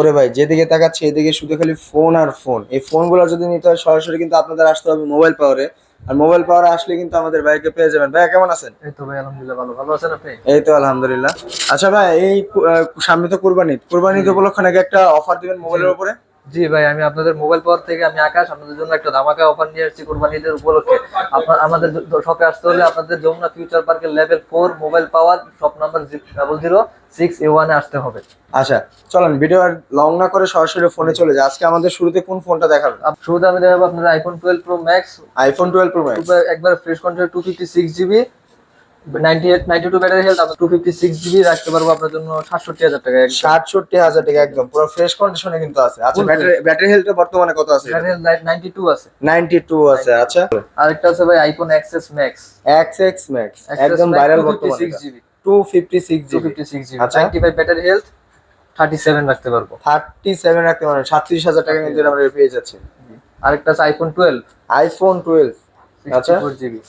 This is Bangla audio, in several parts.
ওরে ভাই যেদিকে তাকাচ্ছি এদিকে শুধু খালি ফোন আর ফোন। এই ফোনগুলো যদি নিতে হয় সরাসরি কিন্তু আপনাদের আসতে হবে মোবাইল পাওয়ারে। আর মোবাইল পাওয়ারে আসলে কিন্তু আমাদের ভাইকে পেয়ে যাবেন। ভাই কেমন আছেন? এই তো ভাই আলহামদুলিল্লাহ ভালো। ভালো আছেন আপনি? এই তো আলহামদুলিল্লাহ। আচ্ছা ভাই, এই সামনে তো কুরবানি, কুরবানি জি উপলক্ষে নাকি একটা অফার দিবেন জি মোবাইলের উপরে? জি ভাই, আমি আপনাদের মোবাইল পাওয়ার থেকে আমি আকাশ আপনাদের জন্য একটা ধামাকা অফার নিয়ে আসছি কোরবানি ঈদের উপলক্ষে। আপনার আমাদের শপে আসতে হলে আপনাদের যমুনা ফিউচার পার্কের লেভেল 4 মোবাইল পাওয়ার শপ নাম্বার 006A1 এ আসতে হবে। আচ্ছা, চলেন ভিডিও আর লং না করে সরাসরি ফোনে চলে যায়। আজকে আমাদের শুরুতে কোন ফোনটা দেখাবেন? শুরুতে আমি দেখাবো আপনাদের iPhone 12 Pro Max. IPhone 12 Pro Max. একবার fresh condition 256 GB 92 battery health. আমরা 256 জিবি রাখতে পারবো আপনার জন্য 67,000 টাকা। 67,000 টাকা একদম পুরো ফ্রেশ কন্ডিশনে কিন্তু আছে। আচ্ছা, ব্যাটারি হেলথটা বর্তমানে কত আছে? ব্যাটারি হেলথ 92 আছে। 92 আছে। আচ্ছা, আরেকটা আছে ভাই iPhone XS max. XX max একদম ভাইরাল বর্তমানে। 256 জিবি। আচ্ছা, 95 ব্যাটারি হেলথ 37 রাখতে পারবো। 37 রাখতে পারেন। 37,000 টাকা কিন্তু আমরা পেয়ে যাচ্ছি। আরেকটা আছে আইফোন 12। আইফোন 12। আচ্ছা, 64 জিবি।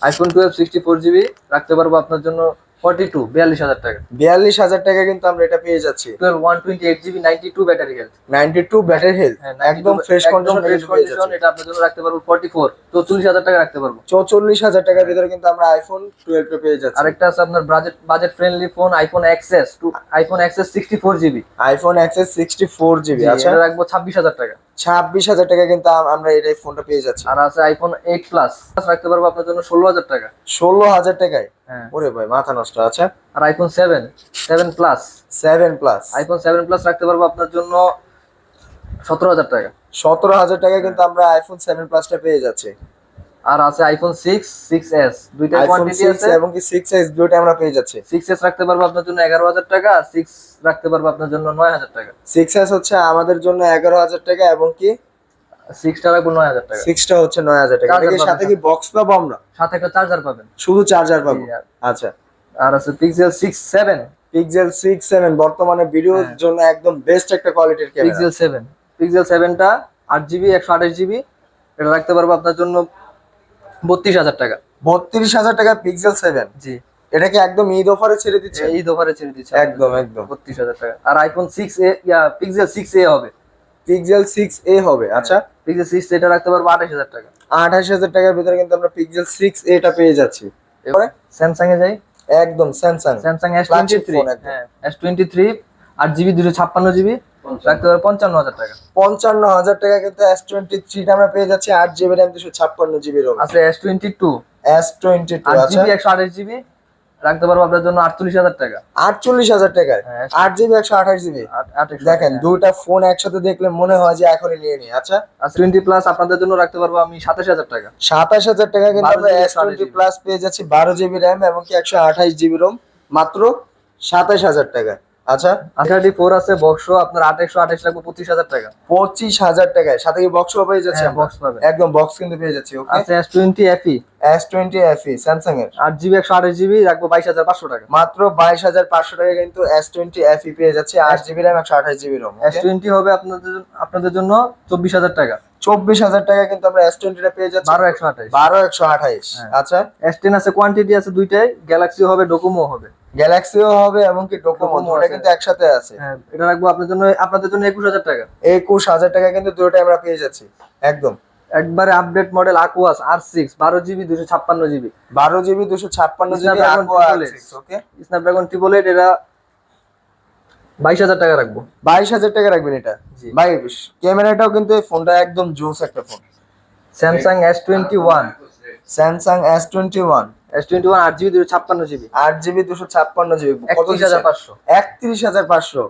আইফোন 12 64 জিবি রাখতে পারবো আপনার জন্য 42,000 টাকা। 42,000 টাকা কিন্তু আমরা এটা পেয়ে যাচ্ছি। 12 128 GB 92 battery health. 92 battery health একদম ফ্রেশ কন্ডিশনে ফ্রেশ কন্ডিশন। এটা আপনার জন্য রাখতে পারবো 44,000 টাকা রাখতে পারবো। 44,000 টাকার ভিতরে কিন্তু আমরা আইফোন 12 পেয়ে যাচ্ছি। আরেকটা আছে আপনার budget friendly phone iPhone XS 64 GB. IPhone XS 64 GB. আচ্ছা, এটা রাখবো 26,000 টাকা। 26,000 টাকা কিন্তু আমরা এই ফোনটা পেয়ে যাচ্ছি। আর আছে আইফোন 8 প্লাস রাখতে পারবো আপনার জন্য 16,000 টাকা। 16,000 টাকায়? হ্যাঁ। ওরে ভাই মাথা নষ্ট। আচ্ছা, আর iPhone 7 plus 7 plus. IPhone 7 plus রাখতে পারবো আপনার জন্য 17,000 টাকা। 17,000 টাকায় কিন্তু আমরা আইফোন 7 প্লাসটা পেয়ে যাচ্ছি। আর আছে আইফোন 6s দুইটা আইফোন কোয়ান্টিটি 6 আছে। এবং কি 6s দুটো আমরা পেয়ে যাচ্ছি। 6s রাখতে পারবো আপনার জন্য 11,000 টাকা। 6 রাখতে পারবো আপনার জন্য 9,000 টাকা। 6s হচ্ছে আমাদের জন্য 11,000 টাকা এবং কি 6টা রাখবো 9,000 টাকা। 6টা হচ্ছে 9,000 টাকা। চার্জার এর পাবেন সাথে কি বক্স পাবো আমরা? সাথে একটা চার্জার পাবেন। শুধু চার্জার পাবো? জি, আচ্ছা। আর আছে পিক্সেল 6 7। পিক্সেল 6 7 বর্তমানে ভিডিওর হ্যাঁ। জন্য একদম বেস্ট একটা কোয়ালিটির ক্যামেরা। পিক্সেল 7টা 8 জিবি 128 জিবি। এটা রাখতে পারবো আপনার জন্য 32,000 টাকা। 32,000 টাকা পিক্সেল 7। জি, এটা কি একদম ঈদ অফারে ছেড়ে দিচ্ছে? এই দোকানে ছেড়ে দিচ্ছে একদম একদম। 32,000 টাকা। আর আইফোন 6a পিক্সেল 6a হবে। পিক্সেল 6a হবে। আচ্ছা, পিক্সেল 6 এটা রাখতে পারবো 28,000 টাকা। 28,000 টাকার ভিতরে কিন্তু আমরা পিক্সেল 6a টা পেয়ে যাচ্ছি। এরপরে স্যামসাং এ যাই। একদম স্যামসাং S23। হ্যাঁ, S23 8 জিবি 256 জিবি রাখতে পারবো 55,000 টাকা। 55,000 টাকা কিন্তু S23 টা আমরা পেয়ে যাচ্ছি। 8 জিবি র্যাম 256 জিবি রোম আছে S22 S22। আচ্ছা, 8 জিবি 128 জিবি রাখতে পারবো আপনার জন্য 48,000 টাকা। 48,000 টাকায় হ্যাঁ, 8 জিবি 128 জিবি। দেখেন দুইটা ফোন একসাথে দেখলে মনে হয় যে এখনই নিয়ে নি। আচ্ছা, আর 20 প্লাস আপনাদের জন্য রাখতে পারবো আমি 27,000 টাকা। 27,000 টাকা কিন্তু 12 আমরা জিবি S20 প্লাস পেয়ে যাচ্ছি। 12 জিবি র্যাম এবং কি 128 জিবি রোম মাত্র 27,000 টাকা। আচ্ছা, 34 আছে বক্স আপনার 8/128 রাখবো 25,000 টাকা। 25,000 টাকায় সাথে কি বক্সও পেয়ে যাচ্ছে? হ্যাঁ, বক্স পাবেন। একদম বক্স কিন্তু পেয়ে যাচ্ছি। ওকে, আছে S20 FE S20 FE Samsung এর 8 জিবি 128 জিবি রাখবো 22,500 টাকা। মাত্র 22,500 টাকা কিন্তু S20 FE পেয়ে যাচ্ছে। 8 GB RAM 128 GB Rome. S20 হবে আপনাদের জন্য 24,000 টাকা। 24,000 টাকা কিন্তু আমরা S20 টা পেয়ে যাচ্ছি। 12/128 12,128। হ্যাঁ। আচ্ছা, S10 আছে কোয়ান্টিটি আছে দুইটাই, গ্যালাক্সি হবে ডোকোমো হবে। গ্যালাক্সিও হবে এবং কি ডোকোমো ডোকোমো দুটো আছে। কিন্তু একসাথে আছে। হ্যাঁ, এটা রাখবো আপনাদের জন্য 21,000 টাকা। 21,000 টাকা কিন্তু দুটোটাই আমরা পেয়ে যাচ্ছি। একদম একবারে update model Aquos R6 12 GB 256 GB. 12 GB 256 GB okay. Snapdragon 888 এটা 22,000 টাকা রাখবো। 22,000 টাকা রাখবেন এটা? জি। ভাই ক্যামেরাটাও কিন্তু এই ফোনটা একদম জোস একটা phone. Samsung S21 Samsung S21 8 GB 256 GB 8 GB 256 GB কত? 31,500। 31,500।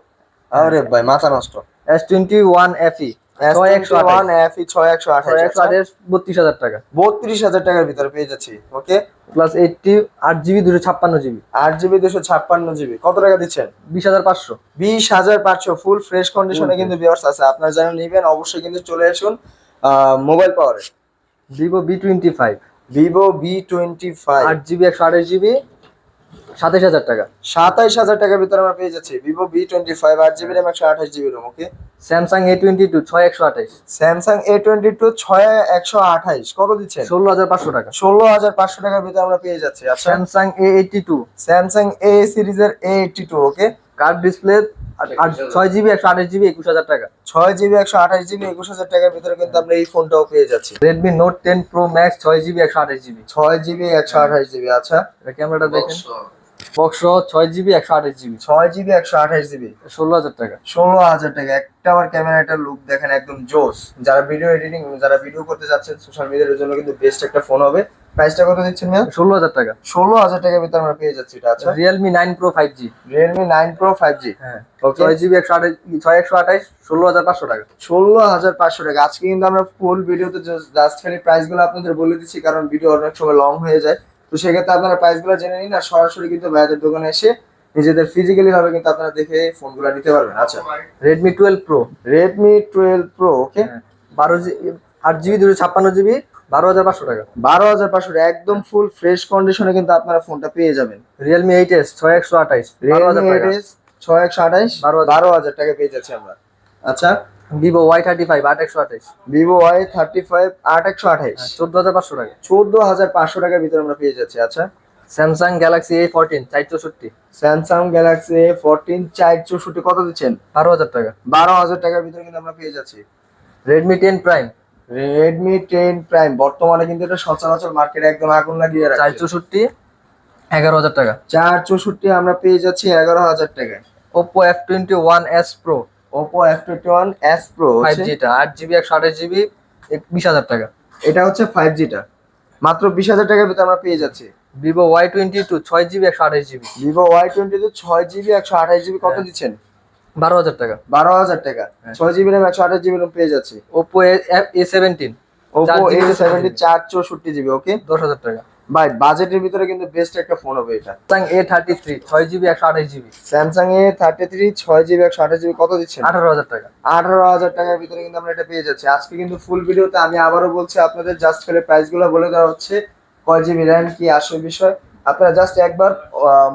আরে ভাই মাথা নষ্ট। S21 FE S21 FE 6128 32,000 টাকা। 32,000 টাকার ভিতরে পেয়ে যাচ্ছি। Okay, plus 8 GB 256 GB 8 GB 256 GB কত টাকা দিচ্ছেন? 20,500। 20,500 ফুল ফ্রেশ কন্ডিশনে কিন্তু ভিউয়ার্স আছে। আপনারা যারা নেবেন অবশ্যই কিন্তু চলে আসুন মোবাইল পাওয়ারে। Vivo V25 Vivo V25 8 GB 128 GB 27,000 টাকা। 27,000 টাকার ভিতরে আমরা পেয়ে যাচ্ছি Vivo V25 8 GB RAM 128 GB ROM. Okay, Samsung A22 6128 Samsung A22 6128 কত দিচ্ছেন? 16,500 টাকা। 16,500 টাকার ভিতরে আমরা পেয়ে যাচ্ছি। আচ্ছা, স্যামসাং A82 স্যামসাং A সিরিজের A82 ওকে কার্ড ডিসপ্লে 6 জিবি 128 জিবি 21,000 টাকা। 6 জিবি 128 জিবি 21,000 টাকার ভিতরে কিন্তু আমরা এই ফোনটাও পেয়ে যাচ্ছি। Redmi note 10 pro max 6 GB 128 GB. 6 GB 128 GB. আচ্ছা, এটা ক্যামেরাটা দেখেন, box 6 GB 128 GB, 6 GB 128 GB 16,000 টাকা। 16,000 টাকা। একটা আবার ক্যামেরাটার লুক দেখেন, একদম জোস। যারা ভিডিও এডিটিং, যারা ভিডিও করতে যাচ্ছেন সোশ্যাল মিডিয়ার জন্য কিন্তু বেস্ট একটা ফোন হবে। প্রাইসটা কত দিচ্ছেন ভাই? 16,000 টাকা। 16,000 টাকার ভিতরে আমরা পেয়ে যাচ্ছি এটা। আচ্ছা, Realme 9 pro 5G। Realme 9 pro 5G। হ্যাঁ, ওকে, 6 জিবি 128 16,500 টাকা। 16,500 টাকা। আজকে কিন্তু আমরা ফুল ভিডিওতে জাস্ট খালি প্রাইস গুলো আপনাদের বলে দিচ্ছি, কারণ ভিডিও অনেক সময় লং হয়ে যায়। তো সেক্ষেত্রে আপনারা প্রাইস গুলো জেনে নিন, আর সরাসরি কিন্তু ভাইয়াদের দোকানে এসে নিজেদের ফিজিক্যালি ভাবে কিন্তু আপনারা দেখে ফোনগুলো নিতে পারবেন। আচ্ছা, Redmi 12 Pro. Redmi 12 Pro. Okay, 8 GB 256 GB 12,500 টাকা। 12,500 টাকা। একদম ফুল ফ্রেশ কন্ডিশনে কিন্তু আপনারা ফোনটা পেয়ে যাবেন। রিয়েলমি 8s 6128 12,000 টাকা। রিয়েলমি 6128 12,000 টাকা পেয়ে যাচ্ছি আমরা। আচ্ছা, ভিভো Y35 8128 ভিভো Y35 8128 14,500 টাকা। 14,500 টাকার ভিতরে আমরা পেয়ে যাচ্ছি। আচ্ছা, Samsung Galaxy A14 464 Samsung Galaxy A14 464 কত দিচ্ছেন? 12,000 টাকা। 12,000 টাকার ভিতরে কিন্তু আমরা পেয়ে যাচ্ছি। রেডমি 10 প্রাইম রেডমি 10 প্রাইম বর্তমানে কিন্তু এটা সচরাচর মার্কেটে একদম আগুন লাগিয়ে রাখছে। 464 11,000 টাকা। 464 আমরা পেয়ে যাচ্ছি 11,000 টাকায়। Oppo F21s Pro Oppo F21s Pro 5G টা 8 জিবি 128 জিবি 20,000 টাকা। এটা হচ্ছে 5G টা, মাত্র 20,000 টাকার ভিতরে আমরা পেয়ে যাচ্ছি। Vivo Y22 6 GB 128 GB Vivo Y22 6 GB 128 GB কত দিচ্ছেন? 12,000 টাকা। 12,000 টাকা। 6 জিবি RAM 128 জিবি পেয়ে যাচ্ছি। Oppo A17 Oppo 4 GB A70 464 GB. Okay 10,000 টাকা। ভাই, বাজেটের ভিতরে কিন্তু বেস্ট একটা ফোন হবে এটা। Samsung A33 6 GB 128 GB Samsung A33 6 GB 128 GB কত দিচ্ছেন? 18,000 টাকা। 18,000 টাকার ভিতরে কিন্তু আমরা এটা পেয়ে যাচ্ছি। আজকে কিন্তু ফুল ভিডিওতে আমি আবারও বলছি, আপনাদের জাস্ট করে প্রাইস গুলো বলে দেওয়া হচ্ছে, কয় জিবি র্যাম কি আসল বিষয়। আপনারা জাস্ট একবার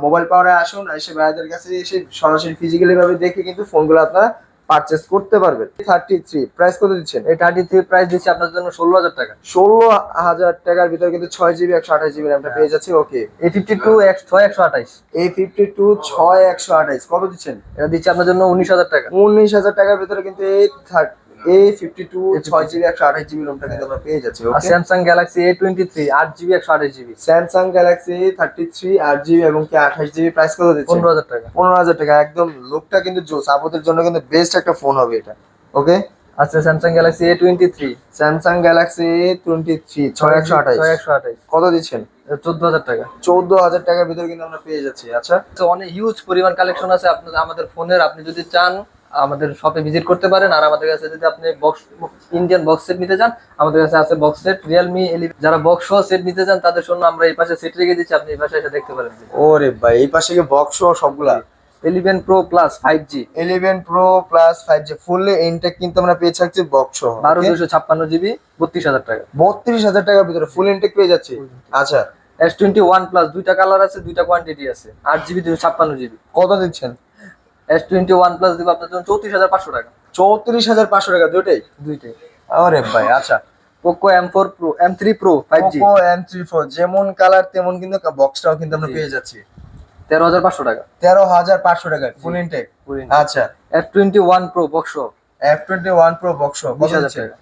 মোবাইল পাওয়ারে আসুন, এসে ভাইয়াদের কাছে এসে সরাসরি ফিজিক্যালি ভাবে দেখে কিন্তু ফোনগুলো আপনারা পারচেজ করতে পারবেন। 33 প্রাইস কত দিচ্ছেন? A33 প্রাইস দিচ্ছি আপনার জন্য 16,000 টাকা। 16,000 টাকার ভিতরে কিন্তু 6 জিবি 128 জিবি র্যামটা পেয়ে যাচ্ছে। ওকে, A52 6 128 A52 6128 কত দিচ্ছেন? এটা দিচ্ছি আপনার জন্য 19,000 টাকা। 19,000 টাকার ভিতরে কিন্তু A52 6 জিবি 128 জিবি র্যামটা কিন্তু আমরা পেয়ে যাচ্ছি। আর ওকে, Samsung Galaxy A23 8 GB 128 GB Samsung Galaxy 33 8 GB এবং কি 28 জিবি প্রাইস কত দিচ্ছেন? 15,000 টাকা। 15,000 টাকা। একদম লুকটা কিন্তু জোস, আপনাদের জন্য কিন্তু বেস্ট একটা ফোন হবে এটা। ওকে, আচ্ছা Samsung Galaxy A23 Samsung Galaxy 23 6128 6 কত দিচ্ছেন? 14,000 টাকা। 14,000 টাকার ভিতরে কিন্তু আমরা পেয়ে যাচ্ছি। আচ্ছা, তো অনেক হিউজ পরিমাণ কালেকশন আছে আপনাদের আমাদের ফোনের, আপনি যদি চান আমাদের শপে ভিজিট করতে পারেন। আর আমাদের কাছে যদি আপনি বক্স ইন্ডিয়ান বক্স সেট নিতে চান, আমাদের কাছে আছে বক্স সেট রিয়েলমি 11। যারা বক্স সহ সেট নিতে চান তাদের জন্য আমরা এই পাশে সেট রেখে দিচ্ছি, আপনি এই পাশে এসে দেখতে পারেন। ওরে ভাই, এই পাশে কি বক্স সবগুলা? 11 Pro Plus 5G 11 Pro Plus 5G fully intact কিন্তু আমরা পেয়ে যাচ্ছি বক্স সহ। 12 জিবি 32,000 টাকা। 32,000 টাকার ভিতরে ফুল ইনটেক পেয়ে যাচ্ছি। আচ্ছা, S21 Plus দুইটা কালার আছে, দুইটা কোয়ান্টিটি আছে, 8 জিবি 256 জিবি। কত দিচ্ছেন? S21 Plus দিব আপনার জন্য 34,500 টাকা। 34,500 টাকা দুইটাই। আরে ভাই, আচ্ছা, Poco M3 Pro 5G Poco M34 যেমন কালার তেমন কিন্তু বক্সটাও কিন্তু আমরা পেয়ে যাচ্ছি। 13,500 টাকা। 13,500 টাকা ফুল ইনটেক। আচ্ছা, F21 Pro box F21 Pro box 20,000 টাকা।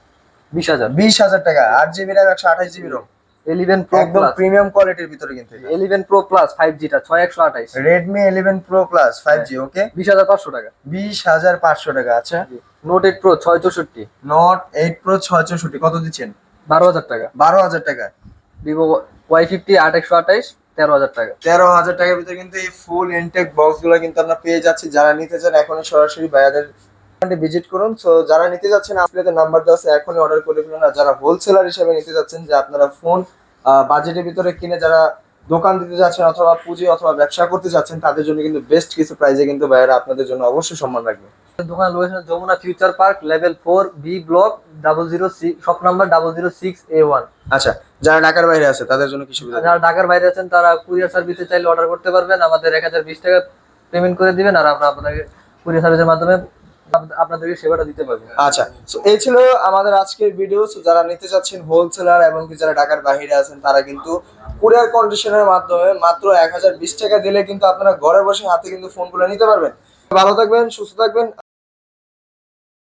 20,000 20,000 টাকা। 8 GB RAM 128 GB ROM 11 Pro একদম Plus প্রিমিয়াম কোয়ালিটির ভিতরে কিন্তু 11 Pro Plus 5G টা 6128 Redmi 11 Pro Plus 5G। ওকে, 20,500 টাকা। 20,500 টাকা। আচ্ছা, Note 8 Pro 664 Note 8 Pro 664 কত দিচ্ছেন? 12,000 টাকা। 12,000 টাকা। Vivo Y50 8128 13,000 টাকা। 13,000 টাকার ভিতরে কিন্তু এই ফুল ইনটেক বক্স গুলো কিন্তু আমরা পেয়ে যাচ্ছি। যারা নিতে চান এখনই সরাসরি ভাইয়াদের ভিজিট করুন। সো যারা নিতে যাচ্ছেন আপনাদের নাম্বার দেওয়া আছে, এখনই অর্ডার করে ফেলুন। আর যারা হোলসেলার হিসেবে নিতে যাচ্ছেন, যে আপনারা ফোন বাজেটের ভিতরে কিনে যারা দোকান দিতে যাচ্ছেন অথবা পুঁজি অথবা ব্যবসা করতে যাচ্ছেন, তাদের জন্য কিন্তু বেস্ট কিছু প্রাইজে কিন্তু ভাইয়ারা আপনাদের জন্য অবশ্যই সম্মান রাখবে। দোকান location Jamuna future park level 4 B block 006 shop number 006A1। আচ্ছা, যারা ঢাকার বাইরে আছে তাদের জন্য কি সুবিধা? যারা ঢাকার বাইরে আছেন তারা কুরিয়ার সার্ভিসে চাইলে অর্ডার করতে পারবেন, আমাদের 1020 টাকা পেমেন্ট করে দিবেন, আর আমরা আপনাদের কুরিয়ার সার্ভিসের মাধ্যমে আপনাদেরকে সেবাটা দিতে পারবো। আচ্ছা, তো এই ছিল আমাদের আজকের ভিডিও। যারা নিতে চাচ্ছেন হোলসেলার এবং কি যারা ঢাকার বাইরে আছেন, তারা কিন্তু কুরিয়ার কন্ডিশনের মাধ্যমে মাত্র 1020 টাকা দিলে কিন্তু আপনারা ঘরে বসে হাতে কিন্তু ফোনগুলো নিতে পারবেন। ভালো থাকবেন, সুস্থ থাকবেন।